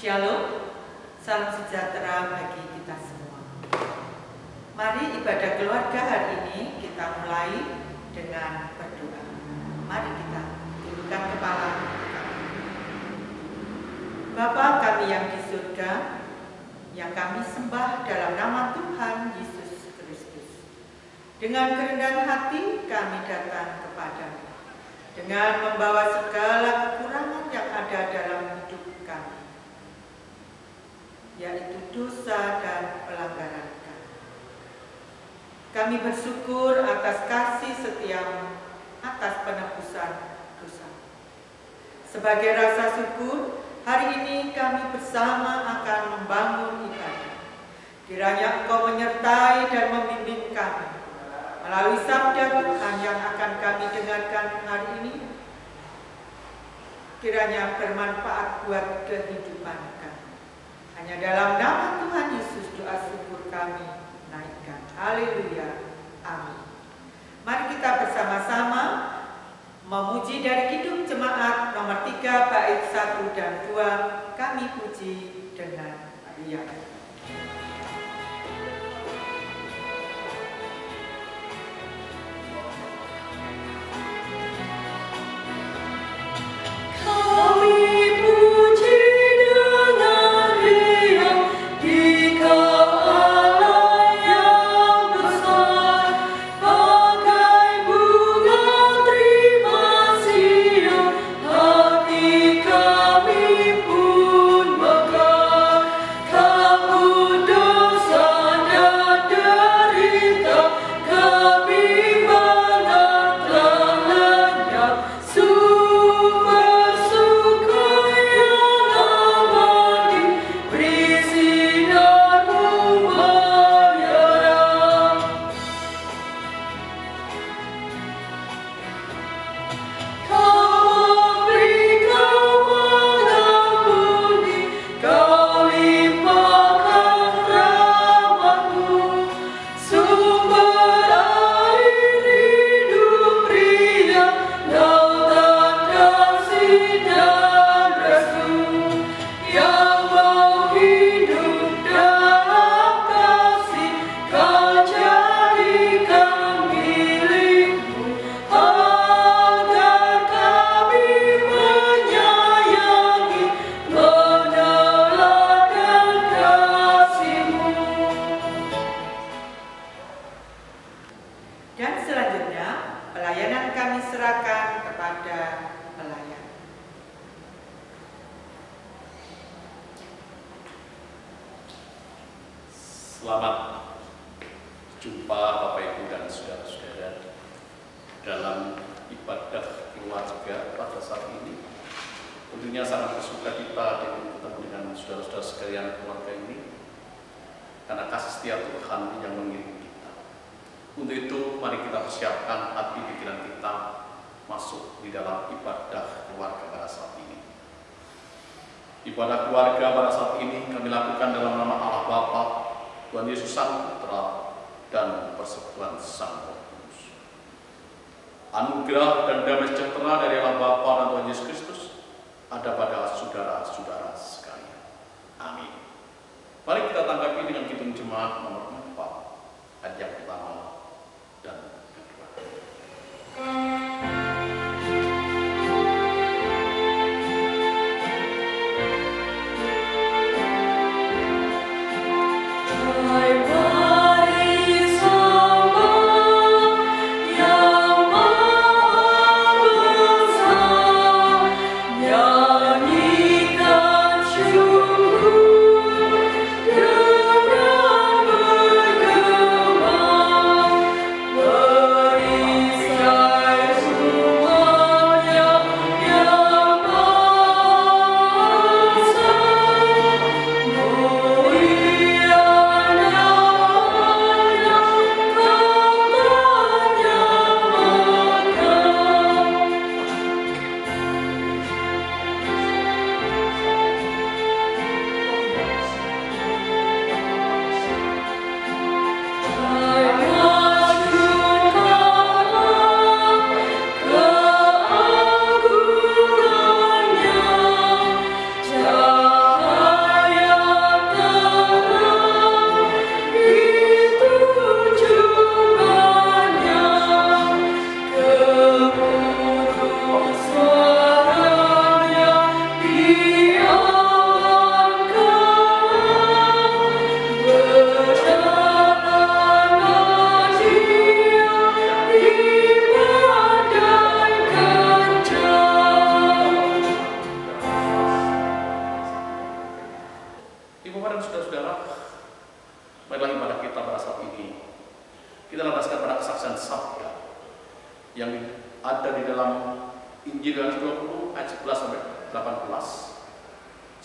Shalom, salam sejahtera bagi kita semua. Mari ibadah keluarga hari ini kita mulai dengan berdoa. Mari kita tundukkan kepala kami. Bapa kami yang di surga, yang kami sembah dalam nama Tuhan Yesus Kristus. Dengan kerendahan hati kami datang kepadamu, dengan membawa segala kekurangan yang ada dalam hidup kami, yaitu dosa dan pelanggaran kami. Kami bersyukur atas kasih setiamu, atas penebusan dosa. Sebagai rasa syukur, hari ini kami bersama akan membangun ibadah. Kiranya Engkau menyertai dan membimbing kami melalui sabda Tuhan yang akan kami dengarkan hari ini. Kiranya bermanfaat buat kehidupan kami. Hanya dalam nama Tuhan Yesus doa syukur kami naikkan. Haleluya. Amin. Mari kita bersama-sama memuji dari Kidung Jemaat nomor 3 bait 1 dan 2. Kami puji dengan riang. Selamat jumpa Bapak Ibu dan saudara-saudara dalam ibadah keluarga pada saat ini. Tentunya sangat bersuka cita bertemu dengan saudara-saudara sekalian keluarga ini karena kasih setia Tuhan yang mengirim kita. Untuk itu mari kita persiapkan hati pikiran kita masuk di dalam ibadah keluarga pada saat ini. Ibadah keluarga pada saat ini kami lakukan dalam nama Allah Bapa, Tuhan Yesus Sang Putra, dan persekutuan Sang Roh Kudus. Anugerah dan damai sejahtera dari Allah Bapa dan Tuhan Yesus Kristus ada pada saudara-saudara sekalian. Amin. Mari kita tanggapi dengan Kidung Jemaat nomor 4, ayat yang pertama dan kedua. Yang maha besar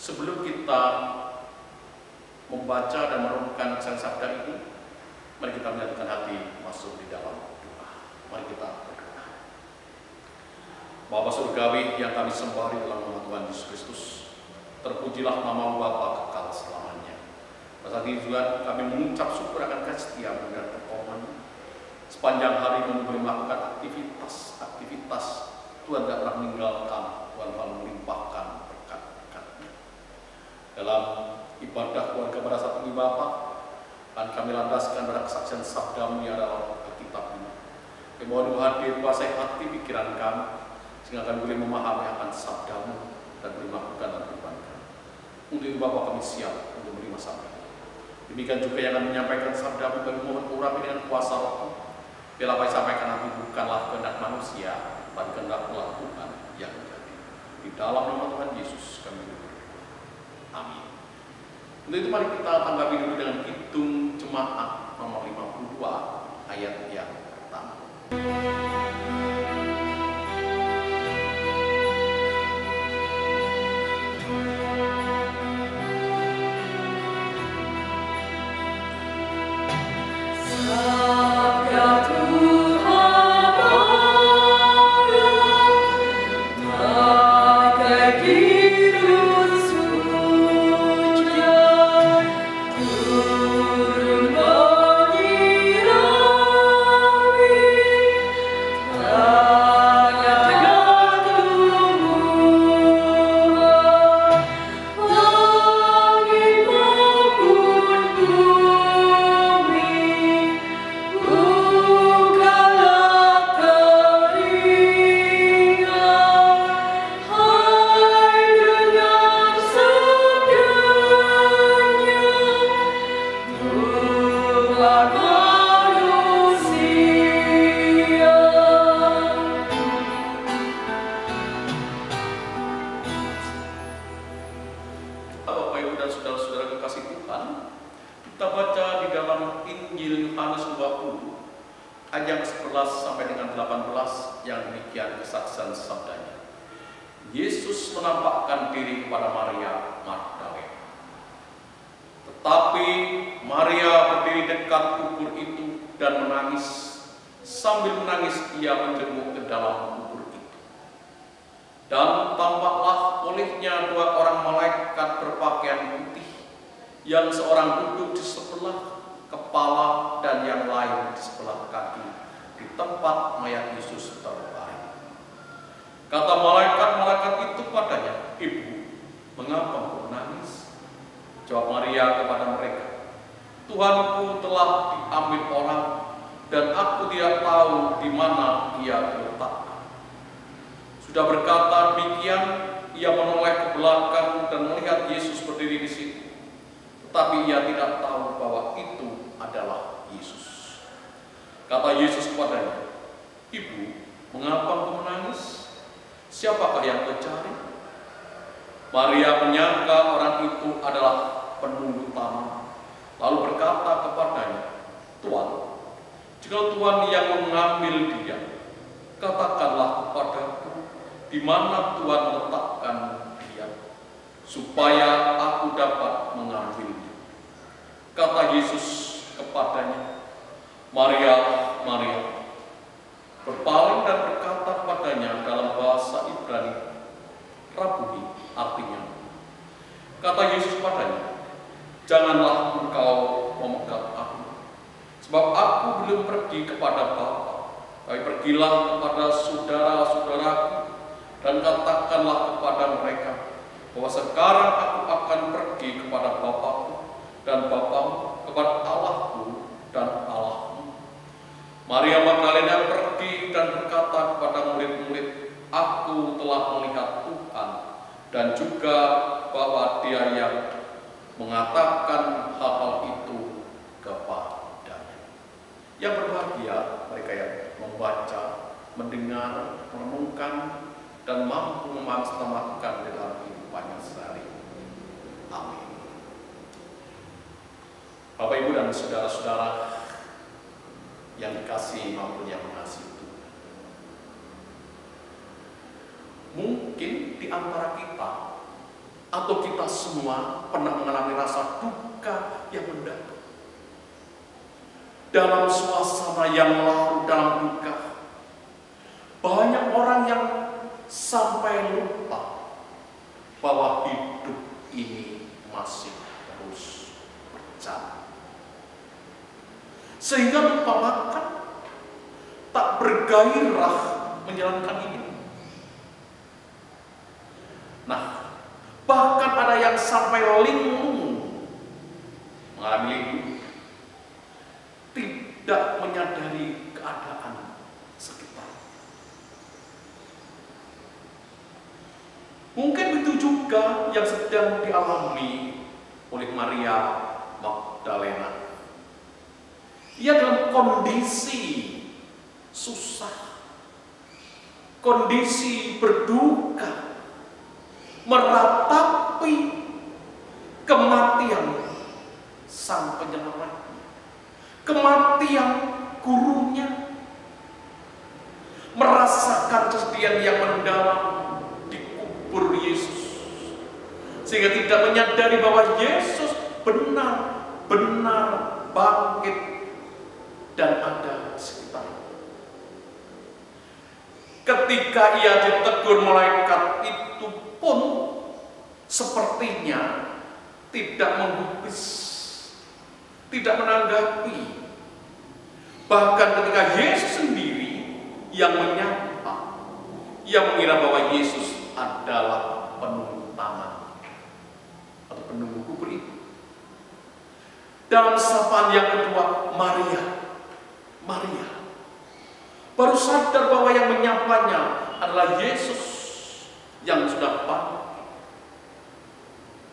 sebelum kita membaca dan merenungkan kesan sabda ini, mari kita menyatukan hati masuk di dalam doa. Mari kita berdoa. Bapa Surgawi yang kami sembah di dalam nama Tuhan Yesus Kristus, terpujilah nama Bapa kekal selamanya. Pada saat ini juga kami mengucap syukur akan kasih setiamu dan pertolongan. Sepanjang hari kami boleh melakukan aktivitas Tuhan tidak pernah meninggalkan, Tuhan selalu melimpahkan berkat-berkat-Nya. Dalam ibadah keluarga pada saat ini Bapa, dan kami landaskan pada kesaksian sabda-Mu yang dalam Alkitab ini. Kami mohon hadir kuasai hati pikiran kami, sehingga kami boleh memahami akan sabda-Mu dan boleh melakukan dan berubahkan. Untuk itu Bapa kami siap untuk menerima sabda. Demikian juga yang akan menyampaikan sabda-Mu, kami mohon urapi dengan kuasa Roh-Mu. Bila apa yang disampaikan nanti bukanlah kehendak manusia, tapi kehendak Tuhan yang menjadi. Di dalam nama Tuhan Yesus kami berdoa. Amin. Untuk itu mari kita tanggapi dulu dengan Kidung Jemaat nomor 52 ayat yang pertama. Yesus menampakkan diri kepada Maria Magdalena. Tetapi Maria berdiri dekat kubur itu dan menangis. Sambil menangis ia menjenguk ke dalam kubur itu. Dan tampaklah olehnya 2 orang malaikat berpakaian putih, yang seorang duduk di sebelah kepala dan yang lain di sebelah kaki, di tempat mayat Yesus terbaring. Kata malaikat-malaikat itu padanya, "Ibu, mengapa engkau menangis?" Jawab Maria kepada mereka, "Tuhanku telah diambil orang, dan aku tidak tahu di mana Dia diletakkan." Sudah berkata demikian, ia menoleh ke belakang dan melihat Yesus berdiri di situ. Tetapi ia tidak tahu bahwa itu adalah Yesus. Kata Yesus kepadanya, "Ibu, mengapa engkau menangis? Siapakah yang kau cari?" Maria menyangka orang itu adalah penunggu taman, lalu berkata kepadanya, "Tuan, jika Tuhan yang mengambil dia, katakanlah kepadaku di mana Tuhan meletakkan dia, supaya aku dapat mengambilnya." Kata Yesus kepadanya, "Maria, Maria." Berpaling dan berkata kepadanya dalam bahasa Ibrani, "Rabuni," artinya. Kata Yesus kepadanya, "Janganlah engkau memegang aku, sebab aku belum pergi kepada Bapa, tapi pergilah kepada saudara-saudaraku dan katakanlah kepada mereka bahwa sekarang aku akan pergi kepada Bapakku dan Bapamu, kepada Allahku dan Allahmu." Maria Magdalena pergi dan berkata kepada murid-murid, "Aku telah melihat Tuhan," dan juga bahwa Dia yang mengatakan hal-hal itu kepadanya. Yang berbahagia mereka yang membaca, mendengar, merenungkan, dan mampu memaksimalkan dalam kehidupannya sehari. Amin. Bapak, Ibu, dan saudara-saudara yang dikasihi maupun yang mengasihi Tuhan, mungkin di antara kita atau kita semua pernah mengalami rasa duka yang mendalam. Dalam suasana yang larut dalam duka, banyak orang yang sampai lupa bahwa hidup ini masih terus berjalan. Sehingga lupa makan, tak bergairah menjalankan hidup. Nah, bahkan ada yang sampai linglung, mengalami linglung, tidak menyadari keadaan sekitar. Mungkin itu juga yang sedang dialami oleh Maria Magdalena. Ia dalam kondisi susah, kondisi berduka, meratapi kematian sang penyelamat, kematian gurunya, merasakan kesedihan yang mendalam dikubur Yesus, sehingga tidak menyadari bahwa Yesus benar-benar bangkit dan ada di sekitar. Ketika ia ditegur malaikat, itu pun sepertinya tidak menggubris, tidak menanggapi. Bahkan ketika Yesus sendiri yang menyapa, ia mengira bahwa Yesus adalah penunggu taman atau penunggu kubur itu. Dalam sapaan yang kedua, Maria baru sadar bahwa yang menyapanya adalah Yesus yang sudah bangkit.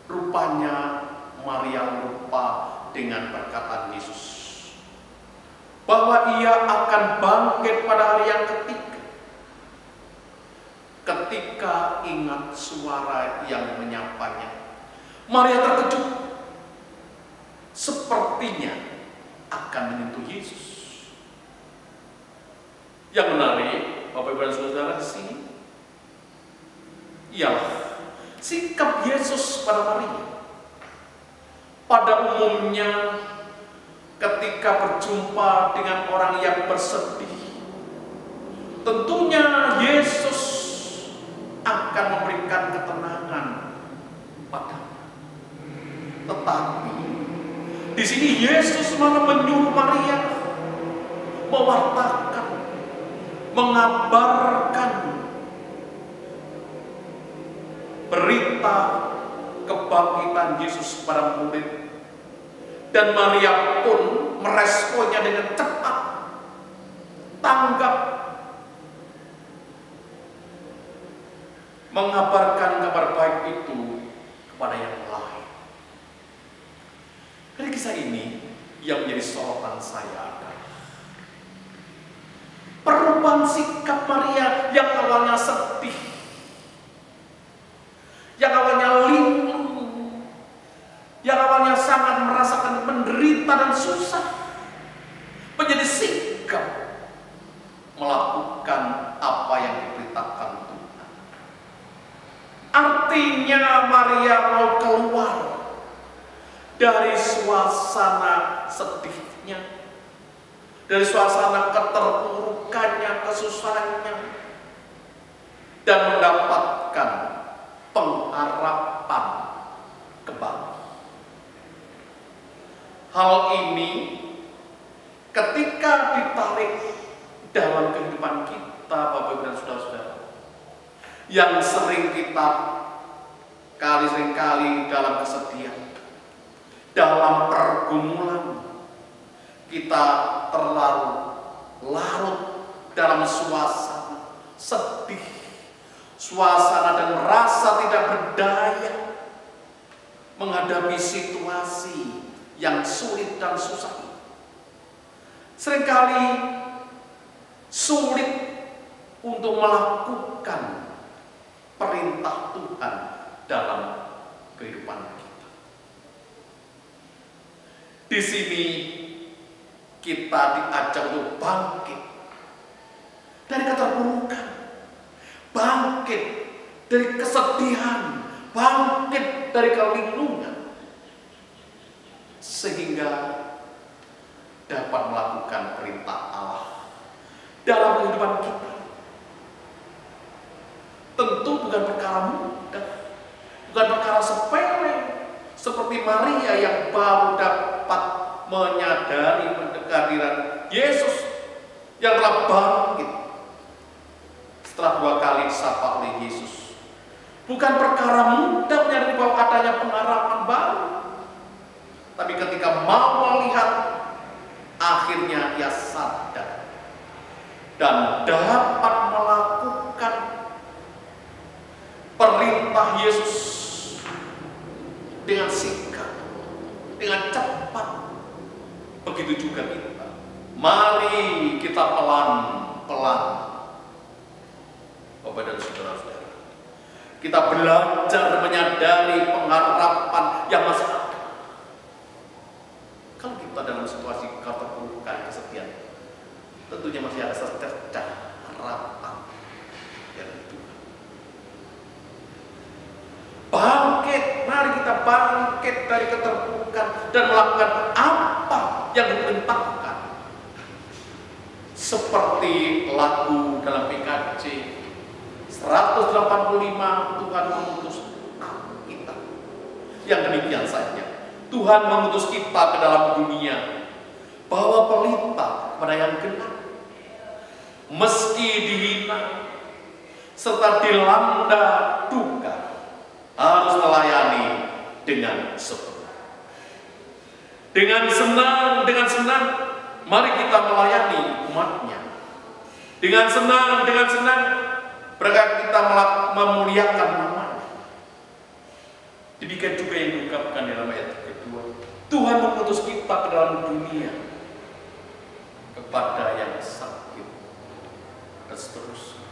Rupanya Maria lupa dengan perkataan Yesus bahwa ia akan bangkit pada hari yang ketiga. Ketika ingat suara yang menyapanya, Maria terkejut, sepertinya akan menyentuh Yesus. Yang menarik, Bapak Ibu dan Saudara, di sini ialah sikap Yesus pada Maria. Pada umumnya, ketika berjumpa dengan orang yang bersedih, tentunya Yesus akan memberikan ketenangan padanya. Tetapi di sini Yesus malah menyuruh Maria mewartakan, mengabarkan berita kebangkitan Yesus pada murid. Dan Maria pun meresponnya dengan cepat, tanggap, mengabarkan kabar baik itu kepada yang lain. Dari kisah ini yang menjadi sorotan saya adalah perubahan sikap Maria yang awalnya sedih, yang awalnya linglung, yang awalnya sangat merasakan menderita dan susah, menjadi sikap melakukan apa yang diperintahkan Tuhan. Artinya Maria mau keluar dari suasana sedihnya, dari suasana keterpurukannya, kesusahannya, dan mendapatkan pengharapan kembali. Hal ini ketika ditarik dalam kehidupan kita, Bapak Ibu dan Saudara-saudara, yang sering kita seringkali dalam kesedihan, dalam pergumulan, kita terlalu larut dalam suasana sedih, suasana dan merasa tidak berdaya menghadapi situasi yang sulit dan susah. Seringkali sulit untuk melakukan perintah Tuhan dalam kehidupan kita. Di sini kita diajak untuk bangkit dari keterpurukan, bangkit dari kesedihan, bangkit dari kebingungan, sehingga dapat melakukan perintah Allah dalam kehidupan kita. Tentu bukan perkara mudah, bukan perkara sepele, seperti Maria yang baru dapat menyadari kehadiran Yesus yang telah bangkit setelah 2 kali disapa oleh Yesus. Bukan perkara mudah menyadari bahwa adanya pengharapan baru, tapi ketika mau melihat, akhirnya ia sadar dan dapat melakukan perintah Yesus dengan sigap, dengan cepat. Begitu juga kita. Mari kita pelan-pelan, Bapak dan saudara-saudara, kita belajar menyadari pengharapan yang masih ada. Kalau kita dalam situasi keterpurukan, kesedihan, tentunya masih ada secercah harapan yang itu. Bangkit, mari kita bangkit dari keterpurukan dan melakukan apa yang diperintahkan. Seperti lagu dalam PKJ 185, Tuhan mengutus kita. Yang demikian saja, Tuhan mengutus kita ke dalam dunia, bawa pelita kepada yang genap, meski dihina serta dilanda duka, harus melayani dengan sepenuh. Dengan senang, mari kita melayani umatnya. Dengan senang, berkat kita memuliakan namanya. Demikian juga yang diungkapkan dalam ayat kedua. Tuhan mengutus kita ke dalam dunia, kepada yang sakit, dan seterusnya.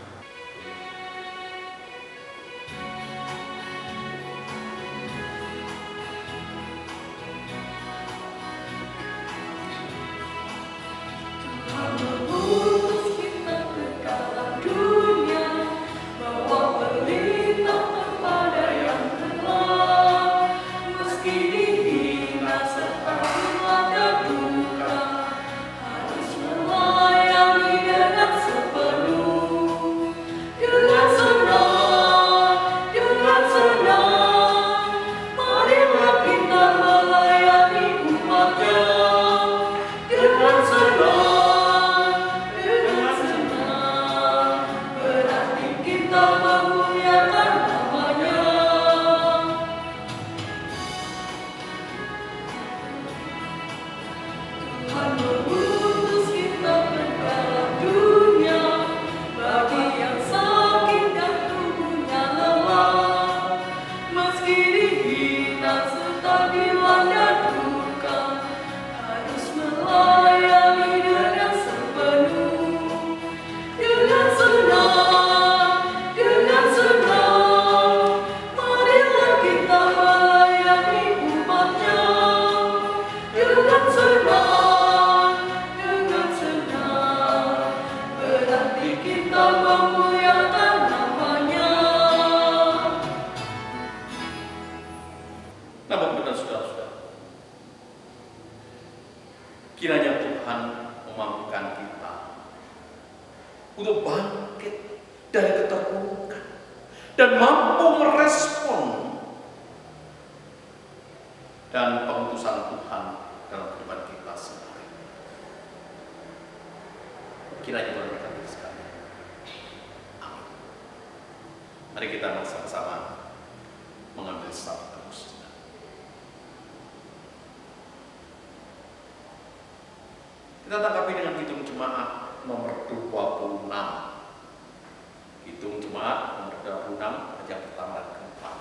Kiranya Tuhan memampukan kita untuk bangkit dari keterpurukan dan mampu merespon dan pengutusan Tuhan dalam kehidupan kita sehari. Kiranya Tuhan berkati sekali. Amin. Mari kita bersama-sama mengambil sabda muslim. Kita tanggapi dengan hitung jemaat nomor 26. Hitung jemaat nomor 26, yang pertama dan keempat.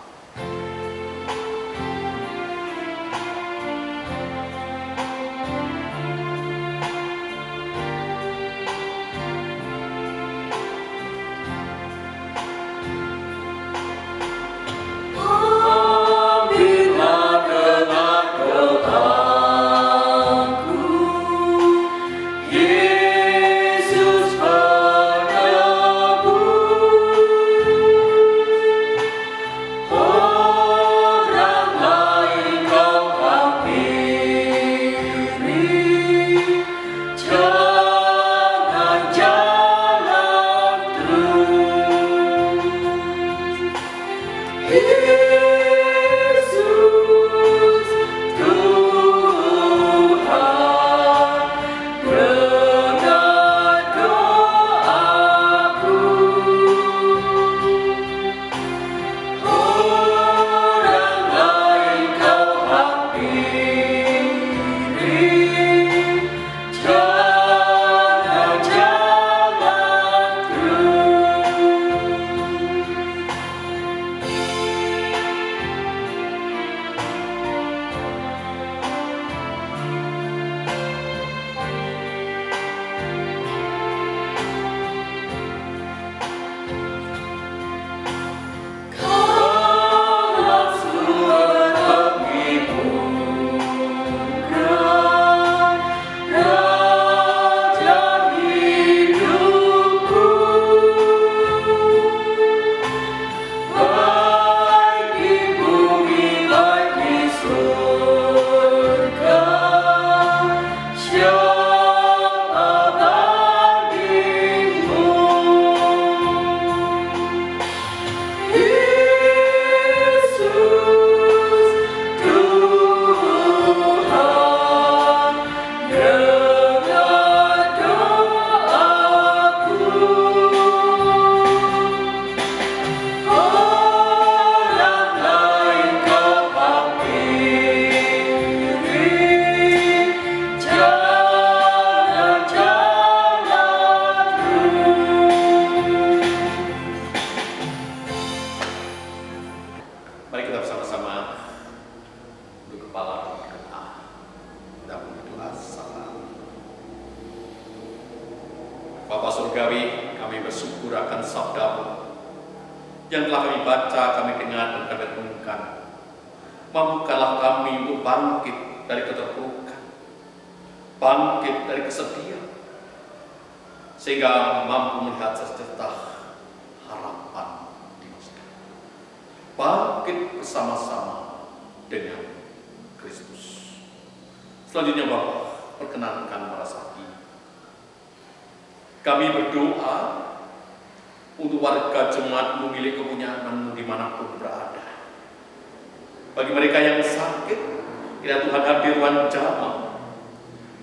Yeah. Bapa Surgawi, kami bersyukur akan sabda-Mu yang telah kami baca, kami dengar, dan kami renungkan. Mampukanlah kami untuk bangkit dari keterpurukan, bangkit dari kesedihan, sehingga mampu melihat secercah harapan di masa depan. Bangkit bersama-sama dengan Kristus. Selanjutnya Bapak, perkenankan pada saat ini kami berdoa untuk warga jemaat memilih kepunyaan dimanapun berada. Bagi mereka yang sakit, kiranya Tuhan hadirkan jamah.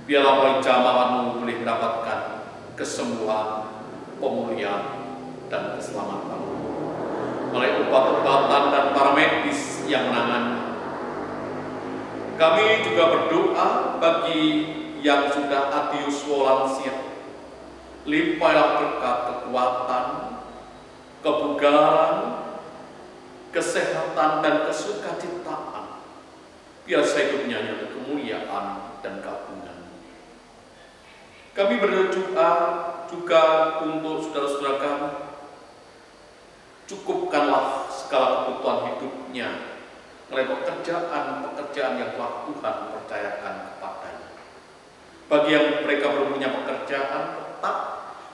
Biarlah melalui jamah-Mu boleh mendapatkan kesembuhan, pemulihan, dan keselamatan. Melalui obat-obatan dan para medis yang menangani. Kami juga berdoa bagi yang sudah adius lansia. Limpahlah berkat kekuatan, kebugaran, kesehatan, dan kesukacitaan. Biar hidupnya untuk kemuliaan dan keagungan. Kami berdoa juga untuk saudara-saudara kami. Cukupkanlah segala kebutuhan hidupnya melalui pekerjaan yang telah Tuhan percayakan kepadanya. Bagi yang mereka belum punya pekerjaan tetap,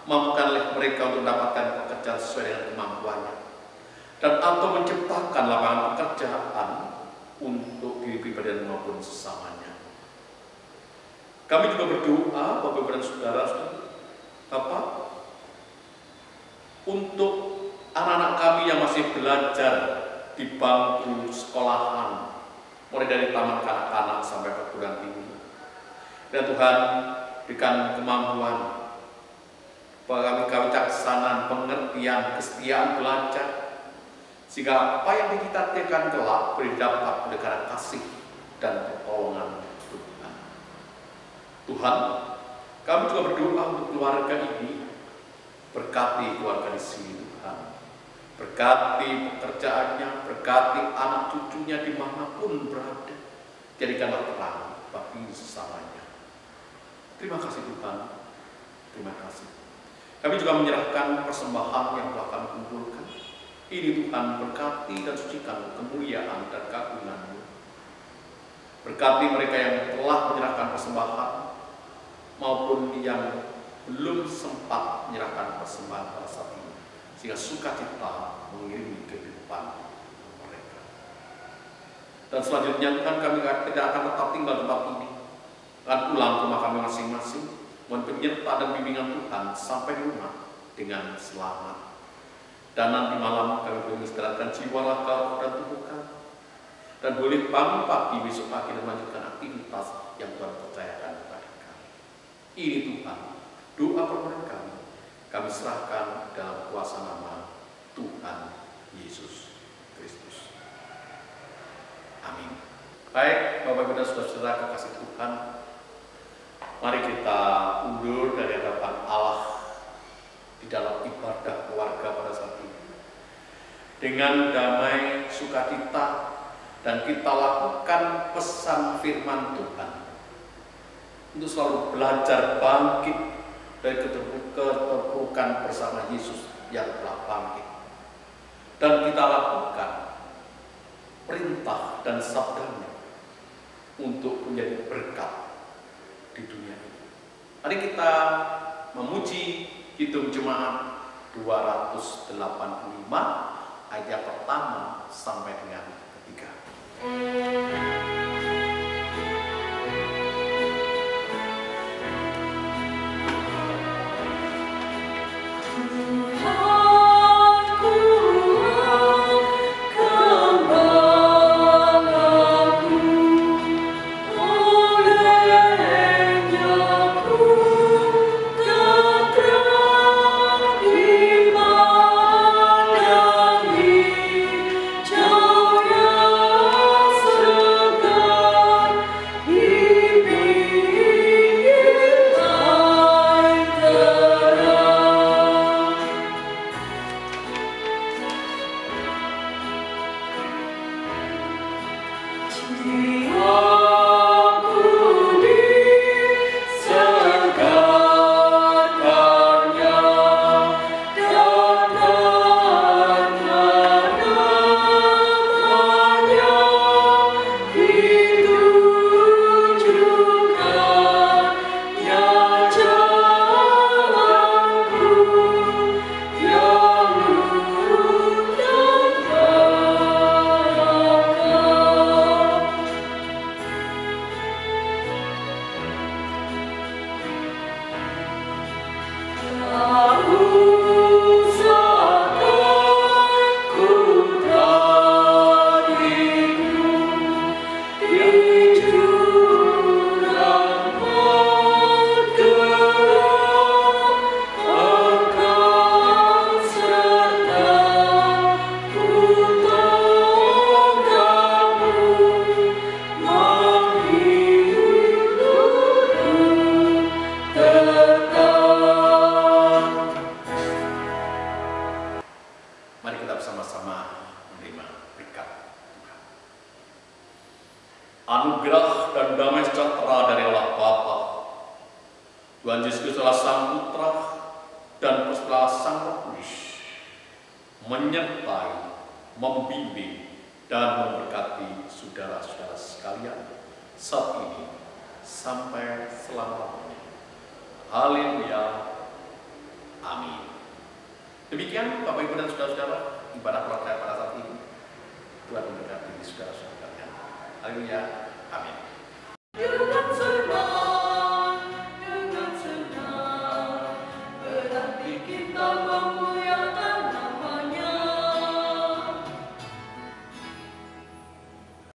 mampukanlah mereka untuk mendapatkan pekerjaan sesuai dengan kemampuannya, dan atau menciptakan lapangan pekerjaan untuk diri pribadi maupun sesamanya. Kami juga berdoa Bapak dan Saudara, Bapak, untuk anak-anak kami yang masih belajar di bangku sekolahan, mulai dari taman kanak-kanak sampai perguruan tinggi. Dan Tuhan berikan kemampuan, kewicaksanaan, pengertian, kesetiaan belajar, sehingga apa yang dikitatkan kelak dapat oleh kasih dan pertolongan Tuhan. Tuhan, kami juga berdoa untuk keluarga ini. Berkati keluarga di sini Tuhan. Berkati pekerjaannya, berkati anak cucunya dimanapun berada. Jadikanlah terang bagi sesamanya. Terima kasih Tuhan. Terima kasih. Kami juga menyerahkan persembahan yang telah kami kumpulkan. Ini Tuhan, berkati dan sucikan kemuliaan dan keagungan-Mu. Berkati mereka yang telah menyerahkan persembahan maupun yang belum sempat menyerahkan persembahan pada saat ini, sehingga sukacita mengiringi kehidupan mereka. Dan selanjutnya Tuhan, kami tidak akan tetap tinggal di tempat ini, akan pulang ke rumah kami masing-masing, mohon penyertaan dan bimbingan Tuhan sampai di rumah dengan selamat. Dan nanti malam kami boleh istirahatkan jiwa, raga, dan tubuh kami. Dan boleh bangun pagi, besok pagi dan melanjutkan aktivitas yang Tuhan percayakan kepada kami. Ini Tuhan, doa permohonan kami. Kami serahkan dalam kuasa nama Tuhan Yesus Kristus. Amin. Baik, Bapak Ibu dan Saudara-saudara kekasih Tuhan, mari kita undur dari hadapan Allah di dalam ibadah keluarga pada saat ini dengan damai sukacita, dan kita lakukan pesan firman Tuhan untuk selalu belajar bangkit dari keterpurukan bersama Yesus yang telah bangkit, dan kita lakukan perintah dan sabdanya untuk menjadi berkat di dunia ini. Mari kita memuji Kidung Jemaat 285 ayat pertama sampai dengan ketiga. Anugerah dan damai sejahtera dari Allah Bapa, Tuhan Yesus Kristus adalah Sang Putra, dan persekutuan Sang Roh Kudus menyertai, membimbing, dan memberkati saudara-saudara sekalian saat ini sampai selama-lamanya. Haleluya. Amin. Demikian Bapak Ibu dan saudara-saudara ibadah keluarga pada saat ini. Tuhan memberkati saudara-saudara sekalian. Haleluya. Amin.